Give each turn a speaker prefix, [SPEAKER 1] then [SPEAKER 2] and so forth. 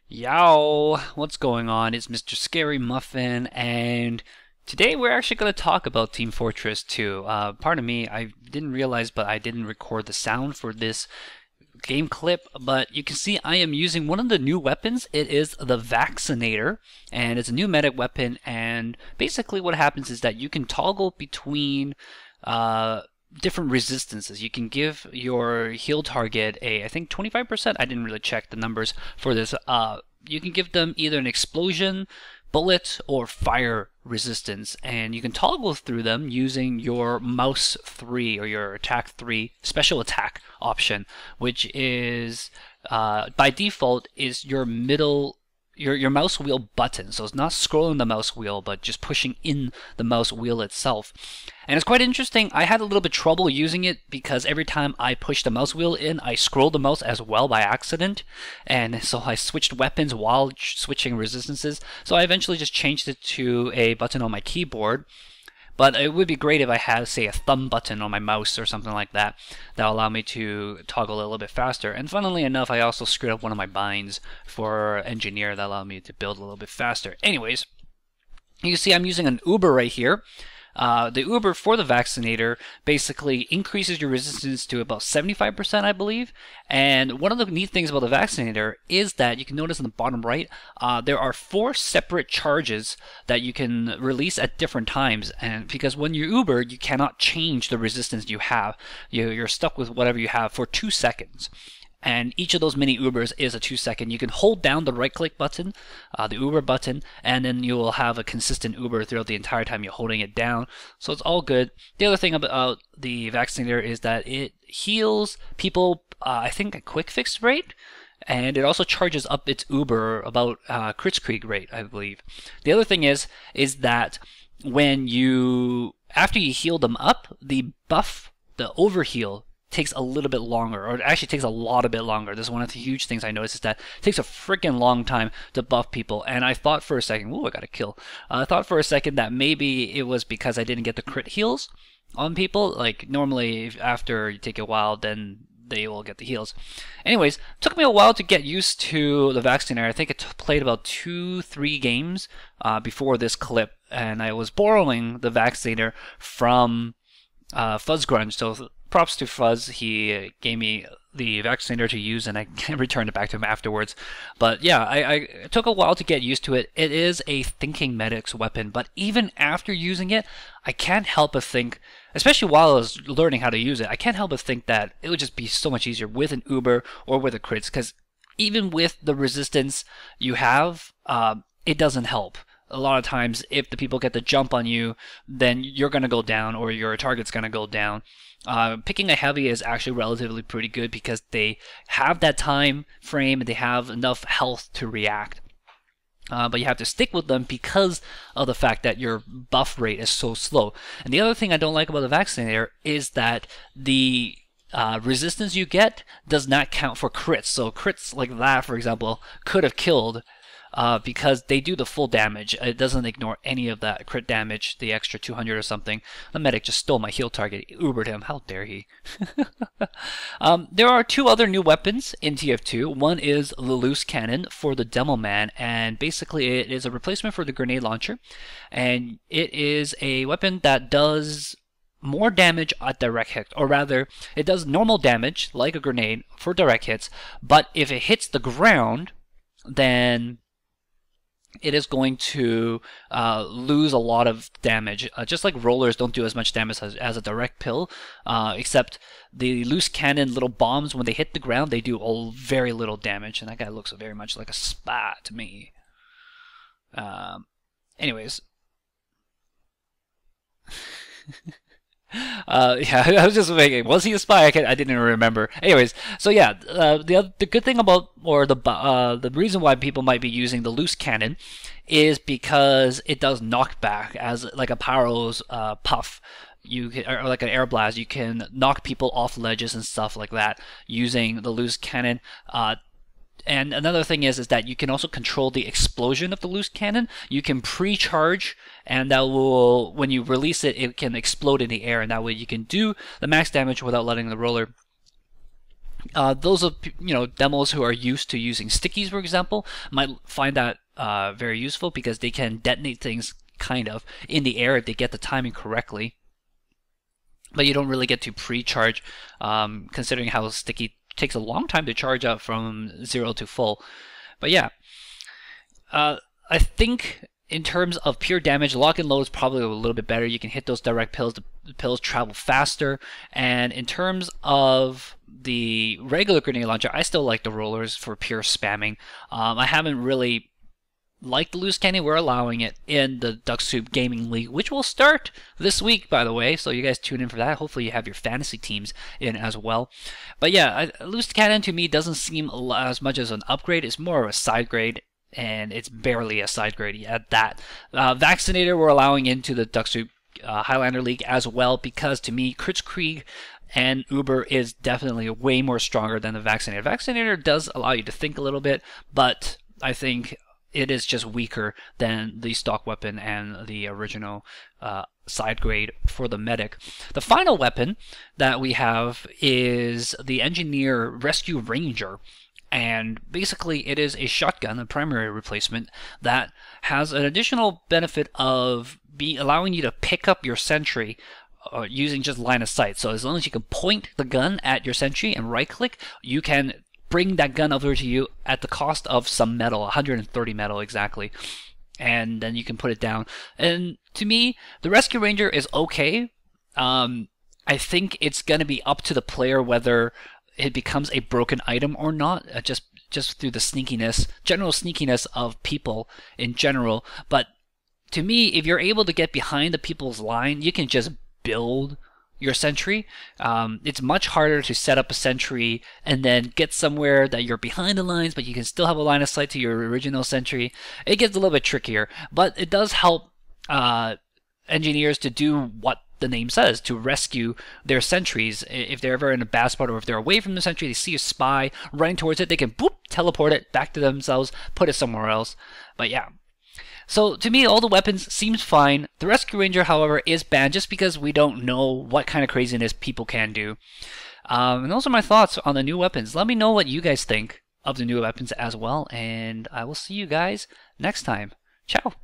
[SPEAKER 1] Yo, what's going on? It's MrScaryMuffin, and today we're actually going to talk about Team Fortress 2. Pardon me, I didn't realize, but I didn't record the sound for this game clip, but you can see I am using one of the new weapons. It is the Vaccinator, and it's a new medic weapon, and basically what happens is that you can toggle between different resistances. You can give your heal target I think 25%. I didn't really check the numbers for this. You can give them either an explosion, bullet, or fire resistance, and you can toggle through them using your mouse 3 or your attack 3 special attack option, which is by default is your middle your mouse wheel button. So it's not scrolling the mouse wheel, but just pushing in the mouse wheel itself. And it's quite interesting. I had a little bit trouble using it because every time I pushed the mouse wheel in, I scrolled the mouse as well by accident. And so I switched weapons while switching resistances. So I eventually just changed it to a button on my keyboard. But it would be great if I had, say, a thumb button on my mouse or something like that that'll allow me to toggle a little bit faster. And funnily enough, I also screwed up one of my binds for engineer that allowed me to build a little bit faster. Anyways, you can see I'm using an Uber right here. The Uber for the Vaccinator basically increases your resistance to about 75%, I believe. And one of the neat things about the Vaccinator is that you can notice in the bottom right, there are 4 separate charges that you can release at different times. And because when you Uber, you cannot change the resistance you have. You're stuck with whatever you have for 2 seconds. And each of those mini Ubers is a 2-second. You can hold down the right-click button, the Uber button, and then you will have a consistent Uber throughout the entire time you're holding it down. So it's all good. The other thing about the Vaccinator is that it heals people, I think, a quick fix rate, and it also charges up its Uber about Kritzkrieg rate, I believe. The other thing is that when after you heal them up, the buff, the overheal, takes a little bit longer, or it actually takes a lot a bit longer. This is one of the huge things I noticed, is that it takes a freaking long time to buff people. And I thought for a second, ooh, I got a kill. I thought for a second that maybe it was because I didn't get the crit heals on people. Like normally after you take a while, then they will get the heals. Anyways, it took me a while to get used to the Vaccinator. I think it played about 2-3 games before this clip, and I was borrowing the Vaccinator from Fuzzgrunge. So props to Fuzz, he gave me the Vaccinator to use, and I returned it back to him afterwards. But yeah, I took a while to get used to it. It is a thinking medic's weapon, but even after using it, I can't help but think, especially while I was learning how to use it, I can't help but think that it would just be so much easier with an Uber or with a crits, because even with the resistance you have, it doesn't help. A lot of times, if the people get the jump on you, then you're going to go down, or your target's going to go down. Picking a heavy is actually relatively pretty good because they have that time frame and they have enough health to react. But you have to stick with them because of the fact that your buff rate is so slow. And the other thing I don't like about the Vaccinator is that the resistance you get does not count for crits. So crits like that, for example, could have killed because they do the full damage. It doesn't ignore any of that crit damage, the extra 200 or something. The medic just stole my heal target, Ubered him, how dare he. There are 2 other new weapons in TF2. One is the loose cannon for the Demoman, and basically it is a replacement for the grenade launcher. And it is a weapon that does more damage at direct hit, or rather, it does normal damage, like a grenade, for direct hits, but if it hits the ground, then it is going to lose a lot of damage. Just like rollers don't do as much damage as a direct pill, except the loose cannon little bombs, when they hit the ground, they do very little damage, and that guy looks very much like a spy to me. Anyways. Yeah, I was just thinking, was he a spy? I didn't even remember. Anyways, so yeah, the good thing about, or the reason why people might be using the loose cannon is because it does knockback as like a Pyro's puff. Or like an air blast, you can knock people off ledges and stuff like that using the loose cannon. And another thing is that you can also control the explosion of the loose cannon. You can pre-charge, and that will, when you release it, it can explode in the air, and that way you can do the max damage without letting the roller Those of demos who are used to using stickies, for example, might find that very useful because they can detonate things kind of in the air if they get the timing correctly. But you don't really get to pre-charge, considering how sticky takes a long time to charge up from 0 to full. But yeah, I think in terms of pure damage, lock and load is probably a little bit better. You can hit those direct pills. The pills travel faster. And in terms of the regular grenade launcher, I still like the rollers for pure spamming. I haven't really liked the loose cannon. We're allowing it in the Duck Soup Gaming League, which will start this week, by the way. So you guys tune in for that. Hopefully you have your fantasy teams in as well. But yeah, loose cannon to me doesn't seem as much as an upgrade. It's more of a side grade. And it's barely a side grade at that. Vaccinator we're allowing into the Duck Soup Highlander League as well, because to me, Kritzkrieg and Uber is definitely way more stronger than the Vaccinator. Vaccinator does allow you to think a little bit, but I think it is just weaker than the stock weapon and the original side grade for the medic. The final weapon that we have is the Engineer Rescue Ranger. And basically it is a shotgun, a primary replacement, that has an additional benefit of allowing you to pick up your sentry using just line of sight. So as long as you can point the gun at your sentry and right click, you can bring that gun over to you at the cost of some metal, 130 metal exactly. And then you can put it down. And to me, the Rescue Ranger is okay. I think it's going to be up to the player whether it becomes a broken item or not, just through the sneakiness, general sneakiness of people in general. But to me, if you're able to get behind the people's line, you can just build your sentry. It's much harder to set up a sentry and then get somewhere that you're behind the lines, but you can still have a line of sight to your original sentry. It gets a little bit trickier, but it does help engineers to do what the name says, to rescue their sentries. If they're ever in a bad spot or if they're away from the sentry, they see a spy running towards it, they can boop, teleport it back to themselves, put it somewhere else. But yeah. So to me, all the weapons seems fine. The Rescue Ranger, however, is banned just because we don't know what kind of craziness people can do. And those are my thoughts on the new weapons. Let me know what you guys think of the new weapons as well, and I will see you guys next time. Ciao!